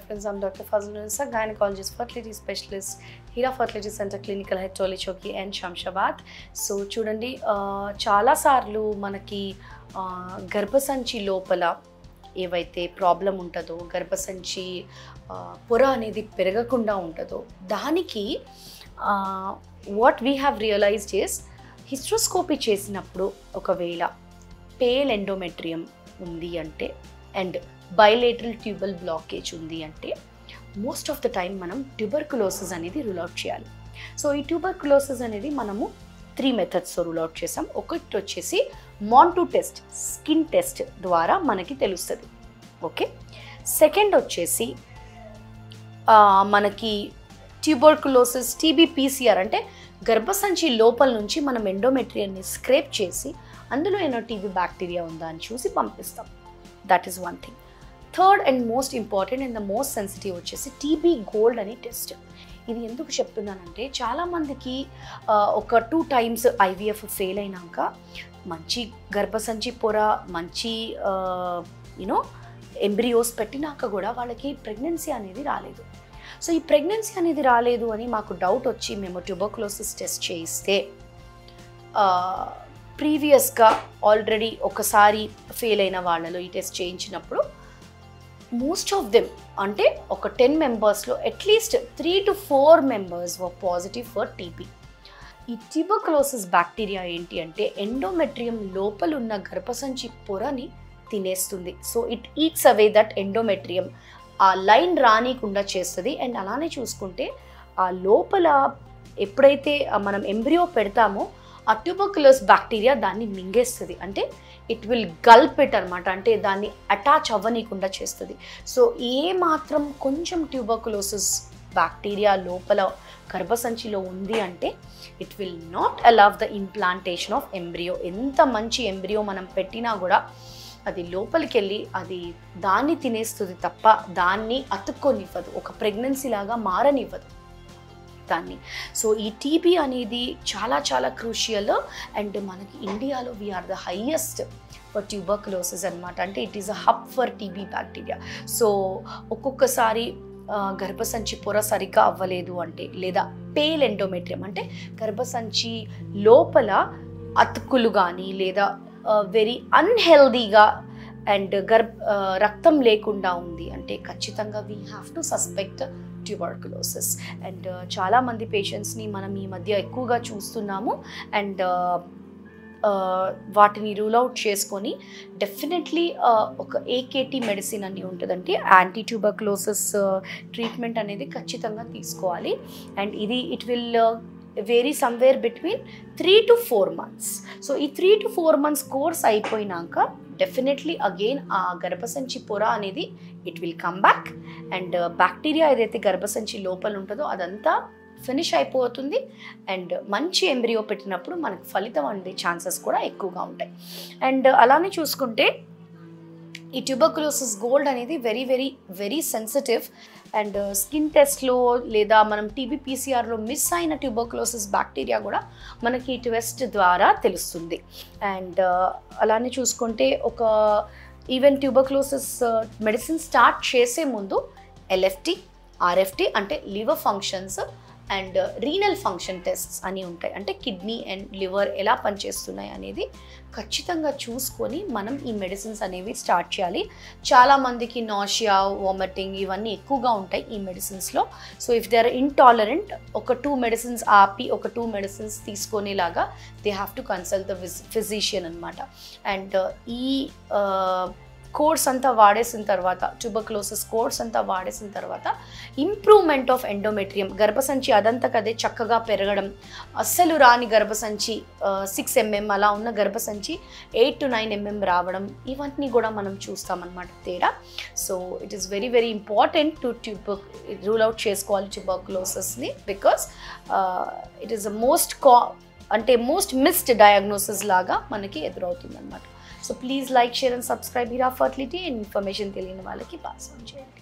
friends. I'm Dr. Fazlun Nisa, gynecologist, fertility specialist, Hira Fertility Center, Clinical Head, Toli Choki and Shamshabad. So, చూడండి చాలా సార్లు మనకి గర్భసంచి లోపల ఏవైతే ప్రాబ్లం ఉంటుందో గర్భసంచి పొర అనేది పెరగకుండా ఉంటుందో దానికి what we have realized is hysteroscopy చేసినప్పుడు ఒకవేళ పేల్ ఎండోమెట్రియం ఉంది అంటే అండ్ బైలేటరల్ ట్యూబల్ బ్లాకేజ్ ఉంది అంటే మోస్ట్ ఆఫ్ ద టైం మనం ట్యూబర్కులోసిస్ అనేది రూల్ అవుట్ చేయాలి. సో ఈ ట్యూబర్కులోసిస్ అనేది మనము 3 మెథడ్స్తో రూల్ అవుట్ చేసాం. ఒకటి వచ్చేసి మాంటూ టెస్ట్, స్కిన్ టెస్ట్ ద్వారా మనకి తెలుస్తుంది. ఓకే, సెకండ్ వచ్చేసి మనకి ట్యూబర్కులోసిస్ టీబీపీసీఆర్ అంటే గర్భసంచి లోపల నుంచి మనం ఎండోమెట్రియాన్ని స్క్రేప్ చేసి అందులో ఏమైనా టీబీ బ్యాక్టీరియా ఉందా అని చూసి పంపిస్తాం. That is one thing. Third and most important and the most sensitive వచ్చేసి టీబీ గోల్డ్ అనే టెస్ట్. ఇది ఎందుకు చెప్తున్నానంటే చాలామందికి ఒక 2 times ఐవీఎఫ్ ఫెయిల్ అయినాక మంచి గర్భసంచి పొర మంచి ఎంబ్రియోస్ పెట్టినాక కూడా వాళ్ళకి ప్రెగ్నెన్సీ అనేది రాలేదు. సో ఈ ప్రెగ్నెన్సీ అనేది రాలేదు అని మాకు డౌట్ వచ్చి మేము ట్యూబర్కులోసిస్ టెస్ట్ చేయిస్తే ప్రీవియస్గా ఆల్రెడీ ఒకసారి ఫెయిల్ అయిన వాళ్ళలో ఈ టెస్ట్ చేయించినప్పుడు మోస్ట్ ఆఫ్ దెమ్ అంటే ఒక 10 members at least 3 to 4 members were positive for TB. ఈ ట్యూబర్కులోసిస్ బ్యాక్టీరియా ఏంటి అంటే ఎండోమెట్రియం లోపల ఉన్న గర్భసంచి పొరని తినేస్తుంది. So it eats away that endometrium, ఆ లైన్ రానికుండా చేస్తుంది. అండ్ అలానే చూసుకుంటే ఆ లోపల ఎప్పుడైతే మనం ఎంబ్రియో పెడతామో ఆ ట్యూబర్కులోస్ బ్యాక్టీరియా దాన్ని మింగేస్తుంది. అంటే ఇట్ విల్ గల్ప్ ఇట్ అనమాట, అంటే దాన్ని అటాచ్ అవ్వనీయకుండా చేస్తుంది. సో ఏ మాత్రం కొంచెం ట్యూబర్కులోసిస్ బ్యాక్టీరియా లోపల గర్భసంచిలో ఉంది అంటే it will not allow the implantation of embryo. ఎంత మంచి ఎంబ్రియో మనం పెట్టినా కూడా అది లోపలికి వెళ్ళి అది దాన్ని తినేస్తుంది తప్ప దాన్ని అతుక్కొనివ్వదు, ఒక ప్రెగ్నెన్సీ లాగా మారనివ్వదు దాన్ని. సో ఈ టీబీ అనేది చాలా చాలా క్రూషియల్. అండ్ మనకి ఇండియాలో we are the highest for tuberculosis అనమాట. అంటే it is a hub for TB bacteria. So ఒక్కొక్కసారి గర్భసంచి పొర సరిగ్గా అవ్వలేదు అంటే లేదా పేల్ ఎండోమెట్రియం అంటే గర్భసంచి లోపల అతుకులు కానీ లేదా వెరీ అన్హెల్దీగా అండ్ రక్తం లేకుండా ఉంది అంటే ఖచ్చితంగా we have to suspect tuberculosis. And చాలామంది పేషెంట్స్ని మనం ఈ మధ్య ఎక్కువగా చూస్తున్నాము. అండ్ వాటిని రూల్ అవుట్ చేసుకొని డెఫినెట్లీ ఒక ఏకేటీ మెడిసిన్ అని ఉంటుందంటే యాంటీ ట్యూబర్కులోసిస్ ట్రీట్మెంట్ అనేది ఖచ్చితంగా తీసుకోవాలి. అండ్ ఇది it will vary somewhere between 3 to 4 months. సో ఈ 3 to 4 months కోర్స్ అయిపోయినాక డెఫినెట్లీ అగైన్ ఆ గర్భసంచి పొర అనేది it will come back and bacteria ఏదైతే గర్భసంచి లోపల ఉంటుందో అదంతా ఫినిష్ అయిపోతుంది. అండ్ మంచి ఎంబ్రియో పెట్టినప్పుడు మనకు ఫలితం అందే ఛాన్సెస్ కూడా ఎక్కువగా ఉంటాయి. అండ్ అలానే చూసుకుంటే ఈ ట్యూబర్కులోసిస్ గోల్డ్ అనేది very very very sensitive. And skin టెస్ట్లో లేదా మనం టీబీపీసీఆర్లో మిస్ అయిన ట్యూబర్కులోసిస్ బ్యాక్టీరియా కూడా మనకి ఈ టెస్ట్ ద్వారా తెలుస్తుంది. అండ్ అలానే చూసుకుంటే ఒక ఈవెన్ ట్యూబర్కులోసిస్ మెడిసిన్ స్టార్ట్ చేసే ముందు ఎల్ఎఫ్టీ, ఆర్ఎఫ్టీ అంటే liver functions and renal function tests అని ఉంటాయి. అంటే కిడ్నీ అండ్ లివర్ ఎలా పనిచేస్తున్నాయి అనేది ఖచ్చితంగా చూసుకొని మనం ఈ మెడిసిన్స్ అనేవి స్టార్ట్ చేయాలి. చాలామందికి నాషియా, వామిటింగ్ ఇవన్నీ ఎక్కువగా ఉంటాయి ఈ మెడిసిన్స్లో. So if they are intolerant ఒక 2 medicines ఆపి ఒక 2 medicines తీసుకునేలాగా they have to consult the physician అనమాట. అండ్ ఈ కోర్స్ అంతా వాడేసిన తర్వాత ట్యూబర్కులోసిస్ కోర్స్ అంతా వాడేసిన తర్వాత ఇంప్రూవ్మెంట్ ఆఫ్ ఎండోమెట్రియం గర్భసంచి అదంతకదే చక్కగా పెరగడం, అస్సలు రాని గర్భసంచి 6 mm అలా ఉన్న గర్భసంచి 8 to 9 mm రావడం ఇవన్నీ కూడా మనం చూస్తామన్నమాట తేడా. So it is very very important to rule out చేసుకోవాలి ట్యూబర్కులోసిస్ని because it is the most missed diagnosis లాగా మనకి ఎదురవుతుంది అనమాట. So please like, share and subscribe Hira Fertility and information తెలియని వాళ్ళకి పాస్ ఆన్ చేయండి.